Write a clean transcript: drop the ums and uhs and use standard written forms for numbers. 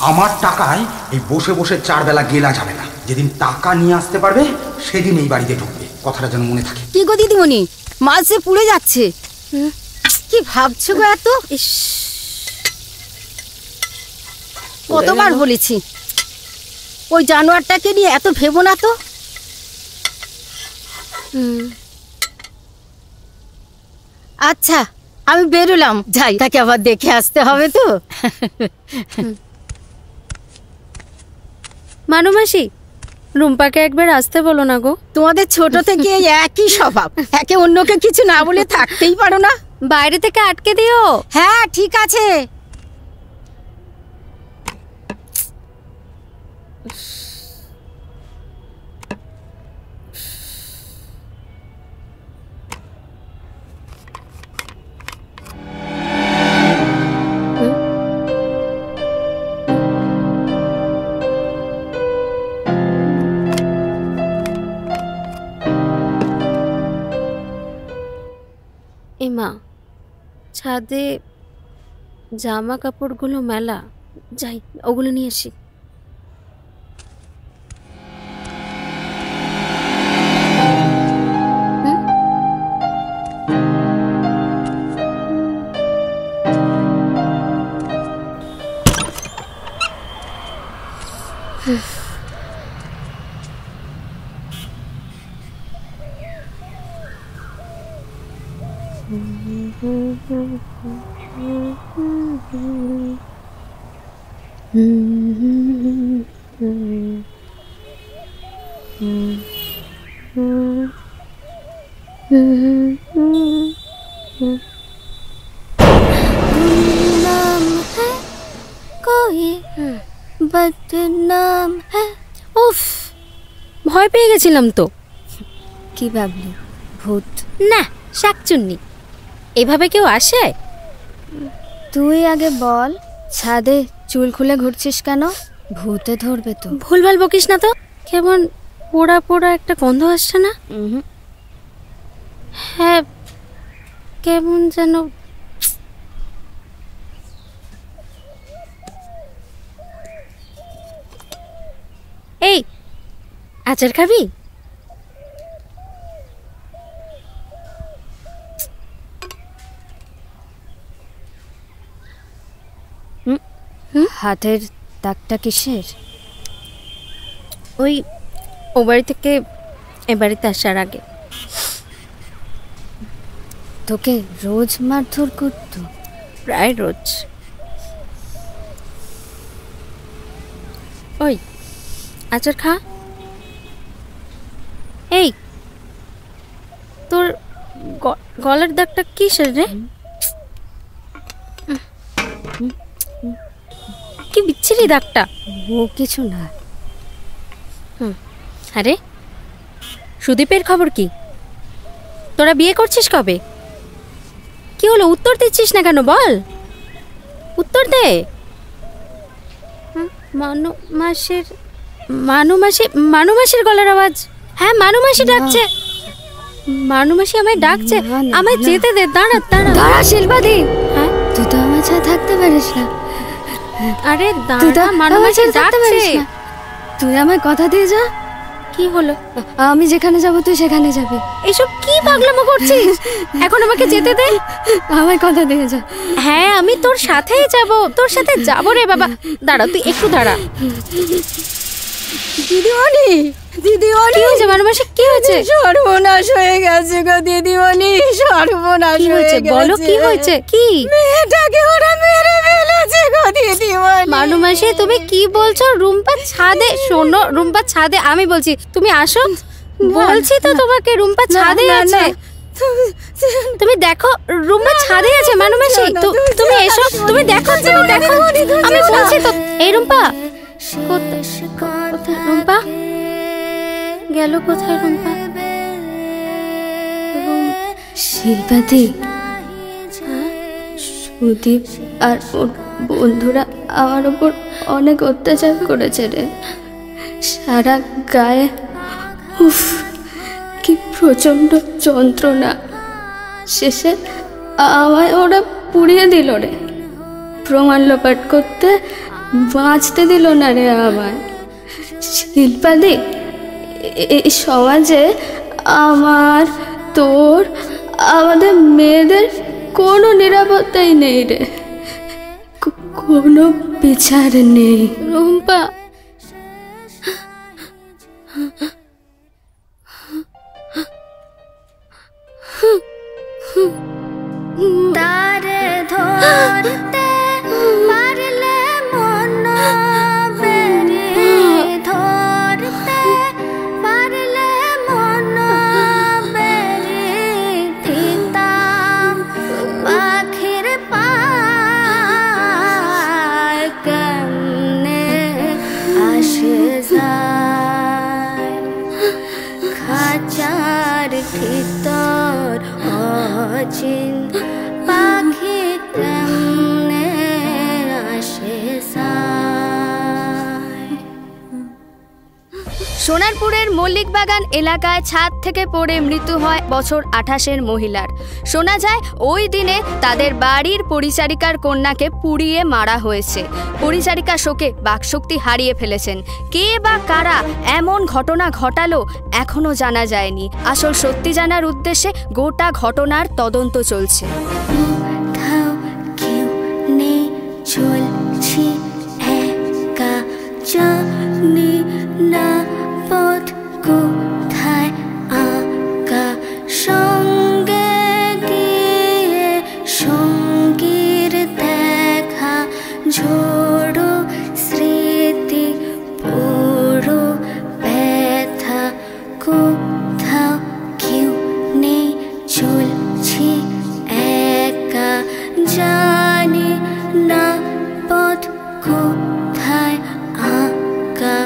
আমার টাকায় এই বসে বসে 4 বেলা গেলা যাবে না। যেদিন টাকা নিয়ে আসতে পারবে সেদিন এই বাড়িতে ঢুকবে, কথাটা যেন মনে থাকে। কি গো দিদিমণি, মাছ যে পুড়ে যাচ্ছে। কি ভাবছো গো এত? কতবার বলেছি ওই জানোয়ারটাকে নিয়ে এত ভেবো না তো। আচ্ছা আমি বেরোলাম, যাই, তাকে আবার দেখে আসতে হবে তো। মানুমাসি, রুম্পাকে একবার আসতে বলো না গো। তোমাদের ছোট থেকে একই স্বভাব, একে অন্যকে কিছু না বলে থাকতেই পারো না। বাইরে থেকে আটকে দিও। হ্যাঁ ঠিক আছে। এমা, ছাদে জামা কাপড়গুলো মেলা, যাই ওগুলো নিয়ে আসি। উফ, ভয় পেয়ে গেছিলাম তো। কি ভাবলি, ভূত? না, শাকচুন্নি। এভাবে কেউ আসে? তুই আগে বল, ছাদে চুল খুলে ঘুরছিস কেন? ভূতে ধরবে তো। ভুলভাল বকিস না তো। কেমন পোড়া পোড়া একটা গন্ধ আসছে না? হ্যাঁ, কেমন যেন। এই, আচার খাবি? হাতের দাগটা কিসের? ওই ও বাড়ি থেকে এ বাড়িতে আসার আগে। তোকে রোজ মারধর করতো? প্রায় রোজ। ওই আচার খা। এই, তোর গলার দাগটা কিসের রে? কি বিচ্ছিরি দাগটা। ও কিছু না। আরে সুদীপের খবর কি? তোরা বিয়ে করছিস কবে? কি হলো, উত্তর দিচ্ছিস না কেন? বল, উত্তর দে। মানুমাসির গলার আওয়াজ। হ্যাঁ, মানুমাসি ডাকছে। মানুমাসি আমায় ডাকছে, আমায় যেতে দে। দাঁড়া দাঁড়া দাঁড়া শিল্পাদি। হ্যাঁ, তুই তো আমার সাথে থাকতে পারিস না। আরে দাঁড়া, মানুমাসি ডাকছে। তুই আমায় কথা দিয়ে যা। কি হলো? আমি যেখানে যাব তুই সেখানে যাবি। এসব কি পাগলামো করছিস? এখন আমাকে যেতে দে। আমায় কথা দিয়ে যা। হ্যাঁ, আমি তোর সাথেই যাব, তোর সাথে যাব রে বাবা। দাঁড়া, তুই একটু দাঁড়া। দিদিমণি, দিদিমণি, কি হয়েছে? মানুমাসি কি হয়েছে? সর্বনাশ হয়ে গেছে গো দিদিমণি, সর্বনাশ হয়ে গেছে। বলো কি হয়েছে? কি? মেয়েটাকে ওরা মেরে ফেলেছে গো দিদিমণি। মানুমাসি তুমি কি বলছো? রুম্পা ছাদে। শোনো, রুম্পা ছাদে। আমি বলছি তুমি আসো। বলছি তো তোমাকে, রুম্পা ছাদে আছে। তুমি দেখো, রুম্পা ছাদে আছে। মানুমাসি তুমি এসো, তুমি দেখো, তুমি দেখো। আমি বলছি তো। এই রুম্পা কোথায়? রুম্পা গেল কোথায়? রুম্পা, শিল্পাদি, সুদীপ আর ওর বন্ধুরা আমার ওপর অনেক অত্যাচার করেছে রে। সারা গায়ে উফ, কি প্রচণ্ড যন্ত্রণা। শেষে আমায় ওরা পুড়িয়ে দিল রে। প্রমাণ লোপাট করতে বাঁচতে দিল না রে আমায়। শিল্পাদি, এই সমাজে আমার, তোর, আমাদের মেয়েদের কোনো নিরাপত্তাই নেই রে, কোনো বিচার নেই। রুম্পা, তারে ধরতে পারলে মন বেরি, ধরতে পারলে মন বেরি, দিতাম পাখির পায় কেমনে আসে যায়, খাঁচার ভিতর অচিন পাখি কেমনে আসে যায়। সোনারপুরের মল্লিকবাগান এলাকায় ছাদ থেকে পড়ে মৃত্যু হয় বছর 28-এর মহিলার। শোনা যায় ওই দিনে তাদের বাড়ির পরিচারিকার কন্যাকে পুড়িয়ে মারা হয়েছে। পরিচারিকা শোকে বাকশক্তি হারিয়ে ফেলেছেন। কে বা কারা এমন ঘটনা ঘটালো এখনো জানা যায়নি। আসল সত্যি জানার উদ্দেশ্যে গোটা ঘটনার তদন্ত চলছে। চলছি একা, জানি না পথ কোথায় আঁকা, সঙ্গে গিয়ে সঙ্গীর দেখা, ঝোড়ো স্মৃতি পুরো ব্যথা, কোথাও কেউ নেই, চলছি একা, জানি না পথ কোথায় আঁকা,